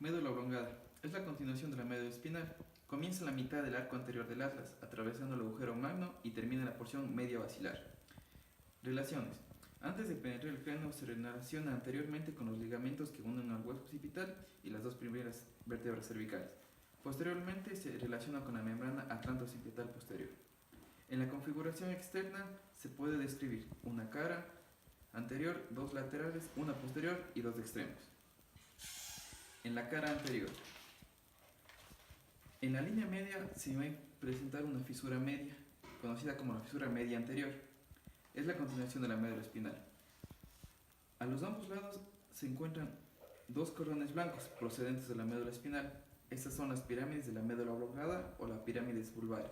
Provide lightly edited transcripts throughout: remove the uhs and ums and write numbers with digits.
Médula oblongada. Es la continuación de la médula espinal. Comienza en la mitad del arco anterior del atlas, atravesando el agujero magno y termina en la porción media basilar. Relaciones. Antes de penetrar el cráneo se relaciona anteriormente con los ligamentos que unen al hueso occipital y las dos primeras vértebras cervicales. Posteriormente se relaciona con la membrana atlanto-occipital posterior. En la configuración externa se puede describir una cara anterior, dos laterales, una posterior y dos extremos. En la cara anterior, en la línea media se va a presentar una fisura media, conocida como la fisura media anterior. Es la continuación de la médula espinal. A los ambos lados se encuentran dos cordones blancos procedentes de la médula espinal. Estas son las pirámides de la médula oblongada o las pirámides vulvares.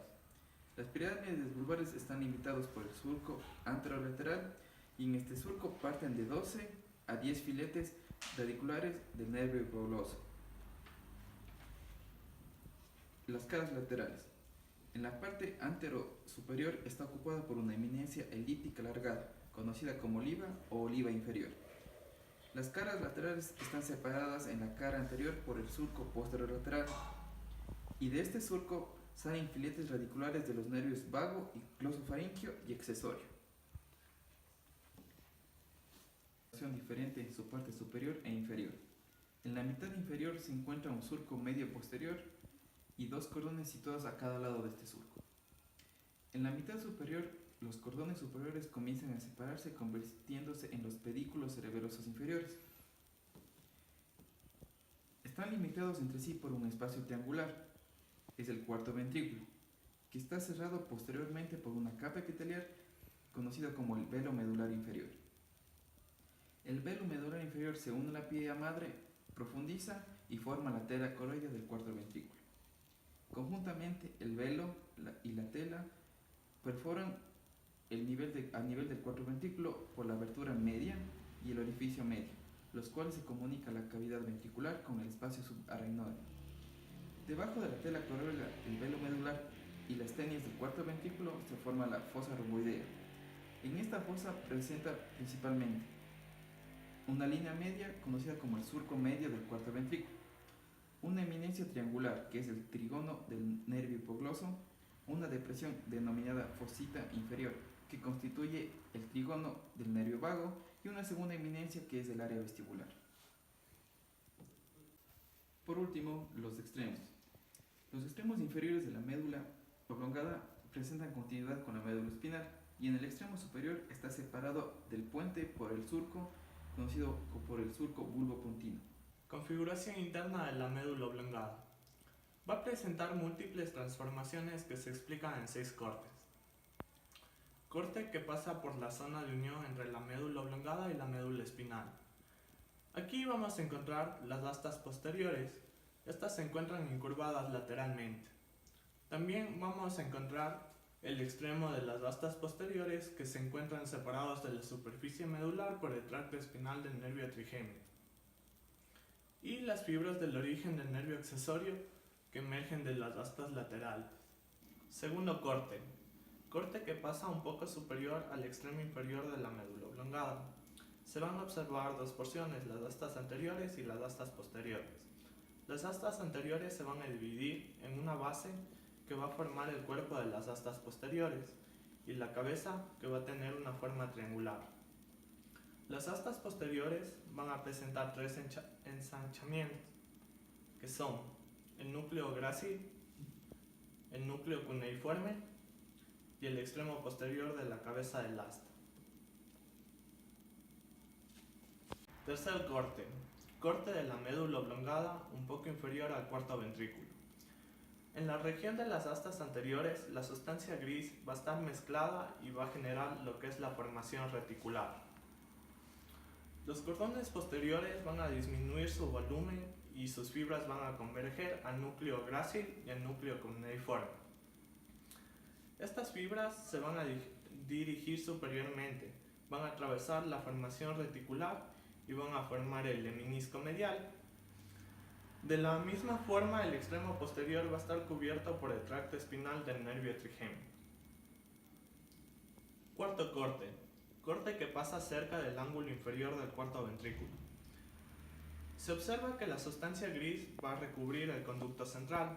Las pirámides vulvares están limitadas por el surco anterolateral y en este surco parten de 12 a 10 filetes radiculares del nervio hipogloso. Las caras laterales. En la parte antero-superior está ocupada por una eminencia elíptica alargada, conocida como oliva o oliva inferior. Las caras laterales están separadas en la cara anterior por el surco posterolateral, y de este surco salen filetes radiculares de los nervios vago y glosofaríngeo y accesorio. Diferente en su parte superior e inferior. En la mitad inferior se encuentra un surco medio posterior y dos cordones situados a cada lado de este surco. En la mitad superior, los cordones superiores comienzan a separarse convirtiéndose en los pedículos cerebelosos inferiores. Están limitados entre sí por un espacio triangular, es el cuarto ventrículo, que está cerrado posteriormente por una capa epitelial conocida como el velo medular inferior. El velo medular inferior se une a la piedra madre, profundiza y forma la tela coroidea del cuarto ventrículo. Conjuntamente, el velo y la tela perforan a nivel del cuarto ventrículo por la abertura media y el orificio medio, los cuales se comunican la cavidad ventricular con el espacio subaracnoide. Debajo de la tela coroidea, el velo medular y las tenias del cuarto ventrículo se forma la fosa romboidea. En esta fosa presenta principalmente una línea media conocida como el surco medio del cuarto ventrículo, una eminencia triangular que es el trígono del nervio hipogloso, una depresión denominada fosita inferior que constituye el trígono del nervio vago y una segunda eminencia que es el área vestibular. Por último, los extremos. Los extremos inferiores de la médula oblongada presentan continuidad con la médula espinal y en el extremo superior está separado del puente por el surco conocido por el surco bulbopontino. Configuración interna de la médula oblongada. Va a presentar múltiples transformaciones que se explican en 6 cortes. Corte que pasa por la zona de unión entre la médula oblongada y la médula espinal. Aquí vamos a encontrar las astas posteriores. Estas se encuentran incurvadas lateralmente. También vamos a encontrar el extremo de las astas posteriores que se encuentran separados de la superficie medular por el tracto espinal del nervio trigémino. Y las fibras del origen del nervio accesorio que emergen de las astas laterales. Segundo corte. Corte que pasa un poco superior al extremo inferior de la médula oblongada. Se van a observar dos porciones, las astas anteriores y las astas posteriores. Las astas anteriores se van a dividir en una base que va a formar el cuerpo de las astas posteriores y la cabeza que va a tener una forma triangular. Las astas posteriores van a presentar 3 ensanchamientos, que son el núcleo grácil, el núcleo cuneiforme y el extremo posterior de la cabeza del asta. Tercer corte. Corte de la médula oblongada un poco inferior al cuarto ventrículo. En la región de las astas anteriores, la sustancia gris va a estar mezclada y va a generar lo que es la formación reticular. Los cordones posteriores van a disminuir su volumen y sus fibras van a converger al núcleo grácil y al núcleo cuneiforme. Estas fibras se van a dirigir superiormente, van a atravesar la formación reticular y van a formar el lemnisco medial. De la misma forma, el extremo posterior va a estar cubierto por el tracto espinal del nervio trigémino. Cuarto corte. Corte que pasa cerca del ángulo inferior del cuarto ventrículo. Se observa que la sustancia gris va a recubrir el conducto central.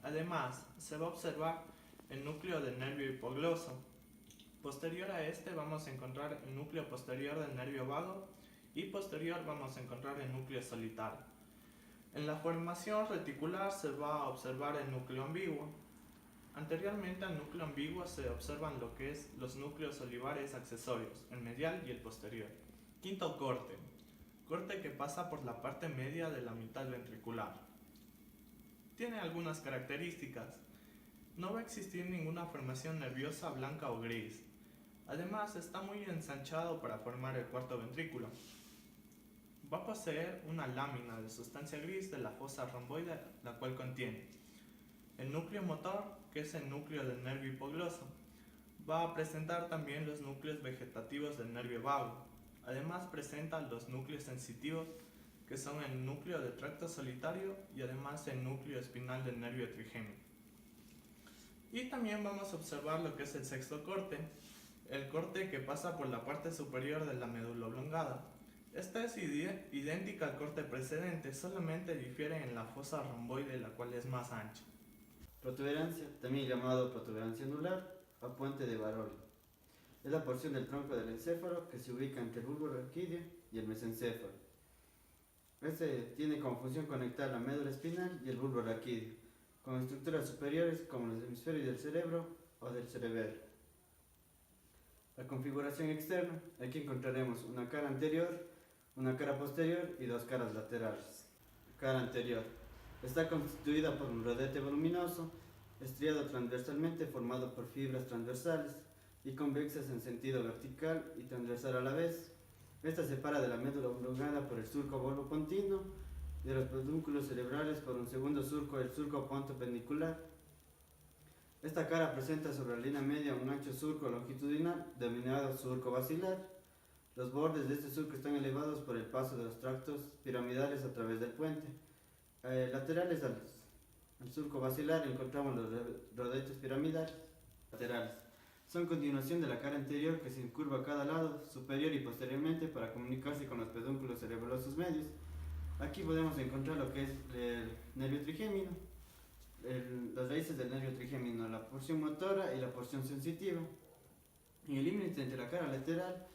Además, se va a observar el núcleo del nervio hipogloso. Posterior a este vamos a encontrar el núcleo posterior del nervio vago y posterior vamos a encontrar el núcleo solitario. En la formación reticular se va a observar el núcleo ambiguo. Anteriormente al núcleo ambiguo se observan lo que es los núcleos olivares accesorios, el medial y el posterior. Quinto corte. Corte que pasa por la parte media de la mitad ventricular. Tiene algunas características. No va a existir ninguna formación nerviosa blanca o gris. Además, está muy ensanchado para formar el cuarto ventrículo. Va a poseer una lámina de sustancia gris de la fosa romboide, la cual contiene el núcleo motor, que es el núcleo del nervio hipogloso. Va a presentar también los núcleos vegetativos del nervio vago. Además presenta los núcleos sensitivos, que son el núcleo del tracto solitario y además el núcleo espinal del nervio trigémino. Y también vamos a observar lo que es el sexto corte, el corte que pasa por la parte superior de la médula oblongada. Esta es idéntica al corte precedente, solamente difiere en la fosa romboide, la cual es más ancha. Protuberancia, también llamado protuberancia anular o puente de Baroli. Es la porción del tronco del encéfalo que se ubica entre el bulbo raquídeo y el mesencéfalo. Este tiene como función conectar la médula espinal y el bulbo raquídeo, con estructuras superiores como los hemisferios del cerebro o del cerebelo. La configuración externa, aquí encontraremos una cara anterior, una cara posterior y dos caras laterales. Cara anterior. Está constituida por un rodete voluminoso, estriado transversalmente formado por fibras transversales y convexas en sentido vertical y transversal a la vez. Esta separa de la médula oblongada por el surco volvo-pontino y de los pedúnculos cerebrales por un segundo surco, el surco pontopendicular. Esta cara presenta sobre la línea media un ancho surco longitudinal denominado surco basilar. Los bordes de este surco están elevados por el paso de los tractos piramidales a través del puente. Laterales al surco basilar encontramos los rodetes piramidales laterales. Son continuación de la cara anterior que se incurva a cada lado, superior y posteriormente para comunicarse con los pedúnculos cerebelosos medios. Aquí podemos encontrar lo que es el nervio trigémino, las raíces del nervio trigémino, la porción motora y la porción sensitiva. En el límite entre la cara lateral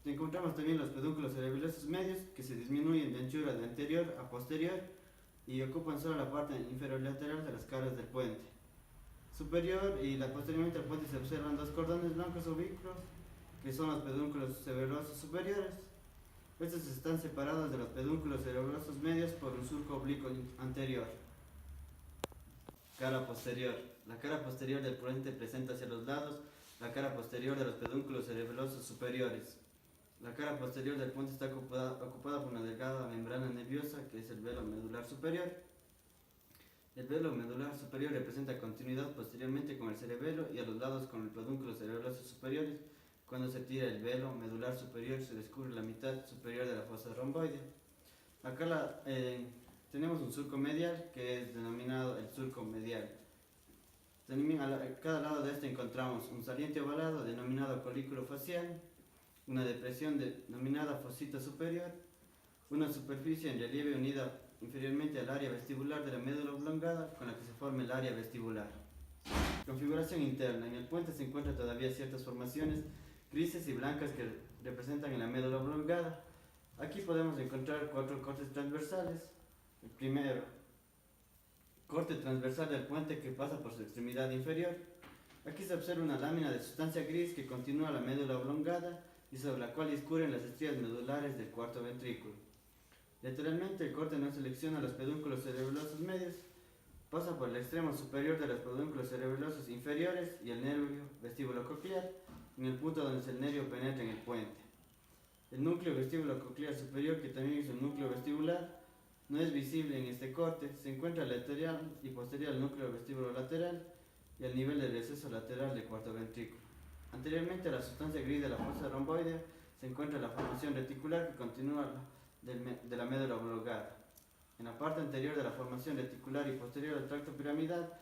encontramos también los pedúnculos cerebelosos medios que se disminuyen de anchura de anterior a posterior y ocupan solo la parte inferior lateral de las caras del puente. Superior y posteriormente al puente se observan dos cordones blancos oblicuos que son los pedúnculos cerebrosos superiores. Estos están separados de los pedúnculos cerebrosos medios por un surco oblicuo anterior. Cara posterior. La cara posterior del puente presenta hacia los lados la cara posterior de los pedúnculos cerebelosos superiores. La cara posterior del puente está ocupada por una delgada membrana nerviosa que es el velo medular superior. El velo medular superior representa continuidad posteriormente con el cerebelo y a los lados con el pedúnculo cerebelosos superiores. Cuando se tira el velo medular superior se descubre la mitad superior de la fosa romboide. Acá tenemos un surco medial que es denominado el surco medial. A cada lado de este encontramos un saliente ovalado denominado colículo facial, una depresión denominada fosita superior, una superficie en relieve unida inferiormente al área vestibular de la médula oblongada con la que se forma el área vestibular. Configuración interna. En el puente se encuentran todavía ciertas formaciones grises y blancas que representan en la médula oblongada. Aquí podemos encontrar 4 cortes transversales. El primero, corte transversal del puente que pasa por su extremidad inferior. Aquí se observa una lámina de sustancia gris que continúa la médula oblongada y sobre la cual discurren las estrías medulares del cuarto ventrículo. Lateralmente, el corte no selecciona los pedúnculos cerebelosos medios, pasa por el extremo superior de los pedúnculos cerebelosos inferiores y el nervio vestíbulo-coclear, en el punto donde el nervio penetra en el puente. El núcleo vestíbulo-coclear superior, que también es un núcleo vestibular, no es visible en este corte, se encuentra lateral y posterior al núcleo vestíbulo lateral y al nivel del receso lateral del cuarto ventrículo. Anteriormente a la sustancia gris de la fosa romboidea se encuentra la formación reticular que continúa de la médula oblongada. En la parte anterior de la formación reticular y posterior al tracto piramidal,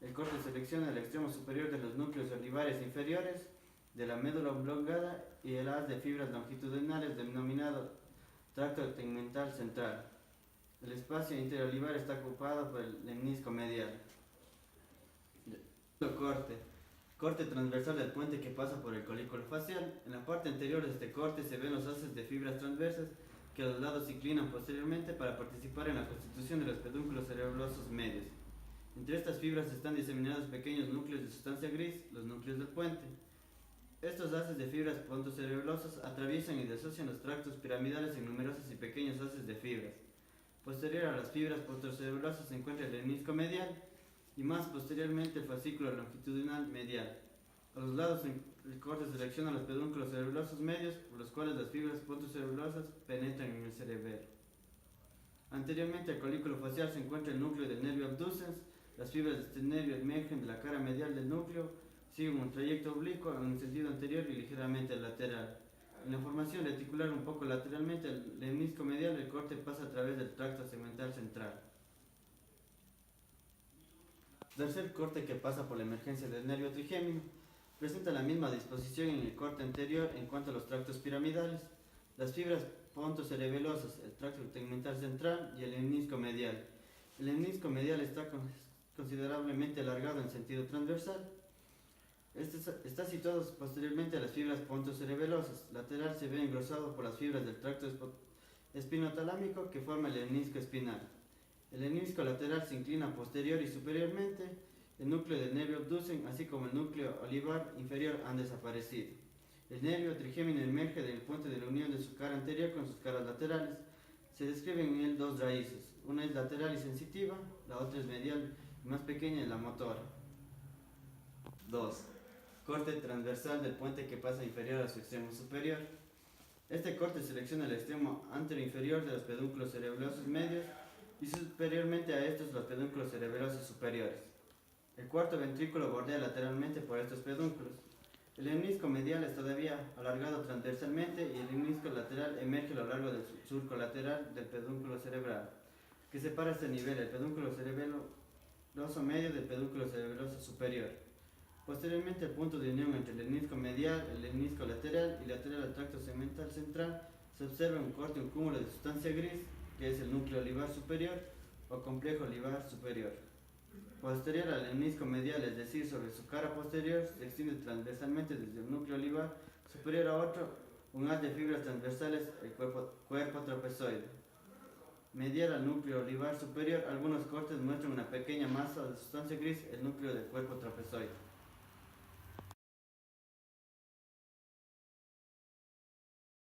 el corte selecciona el extremo superior de los núcleos olivares inferiores de la médula oblongada y el haz de fibras longitudinales denominado tracto tegmental central. El espacio interolivar está ocupado por el lemnisco medial. Corte transversal del puente que pasa por el colículo facial. En la parte anterior de este corte se ven los haces de fibras transversas que a los lados se inclinan posteriormente para participar en la constitución de los pedúnculos cerebelosos medios. Entre estas fibras están diseminados pequeños núcleos de sustancia gris, los núcleos del puente. Estos haces de fibras pontocerebelosas atraviesan y disocian los tractos piramidales en numerosos y pequeños haces de fibras. Posterior a las fibras pontocerebelosas se encuentra el lemnisco medial y más posteriormente el fascículo longitudinal medial. A los lados el corte selecciona los pedúnculos cerebelosos medios por los cuales las fibras pontocerebelosas penetran en el cerebelo. Anteriormente al colículo facial se encuentra el núcleo del nervio abducens. Las fibras de este nervio emergen de la cara medial del núcleo, siguen un trayecto oblicuo en un sentido anterior y ligeramente lateral. En la formación reticular un poco lateralmente al lemnisco medial, el corte pasa a través del tracto segmental central. Tercer corte que pasa por la emergencia del nervio trigémino. Presenta la misma disposición en el corte anterior en cuanto a los tractos piramidales. Las fibras pontocerebelosas, el tracto tegmental central y el lemnisco medial. El lemnisco medial está considerablemente alargado en sentido transversal. Está situado posteriormente a las fibras pontocerebelosas. Lateral se ve engrosado por las fibras del tracto espinotalámico que forma el lemnisco espinal. El lemnisco lateral se inclina posterior y superiormente. El núcleo del nervio abducen, así como el núcleo olivar inferior, han desaparecido. El nervio trigémino emerge del puente de la unión de su cara anterior con sus caras laterales. Se describen en él dos raíces. Una es lateral y sensitiva, la otra es medial y más pequeña es la motora. 2. Corte transversal del puente que pasa inferior a su extremo superior. Este corte selecciona el extremo anteroinferior de los pedúnculos cerebelosos medios y superiormente a estos los pedúnculos cerebelosos superiores. El cuarto ventrículo bordea lateralmente por estos pedúnculos. El lemnisco medial es todavía alargado transversalmente y el lemnisco lateral emerge a lo largo del surco lateral del pedúnculo cerebral, que separa a este nivel el pedúnculo cerebeloso medio del pedúnculo cerebeloso superior. Posteriormente, el punto de unión entre el lemnisco medial, el lemnisco lateral y lateral al tracto segmental central, se observa un cúmulo de sustancia gris, que es el núcleo olivar superior o complejo olivar superior. Posterior al lemnisco medial, es decir, sobre su cara posterior, se extiende transversalmente desde el núcleo olivar superior a otro, un haz de fibras transversales, el cuerpo trapezoide. Medial al núcleo olivar superior, algunos cortes muestran una pequeña masa de sustancia gris, el núcleo del cuerpo trapezoide.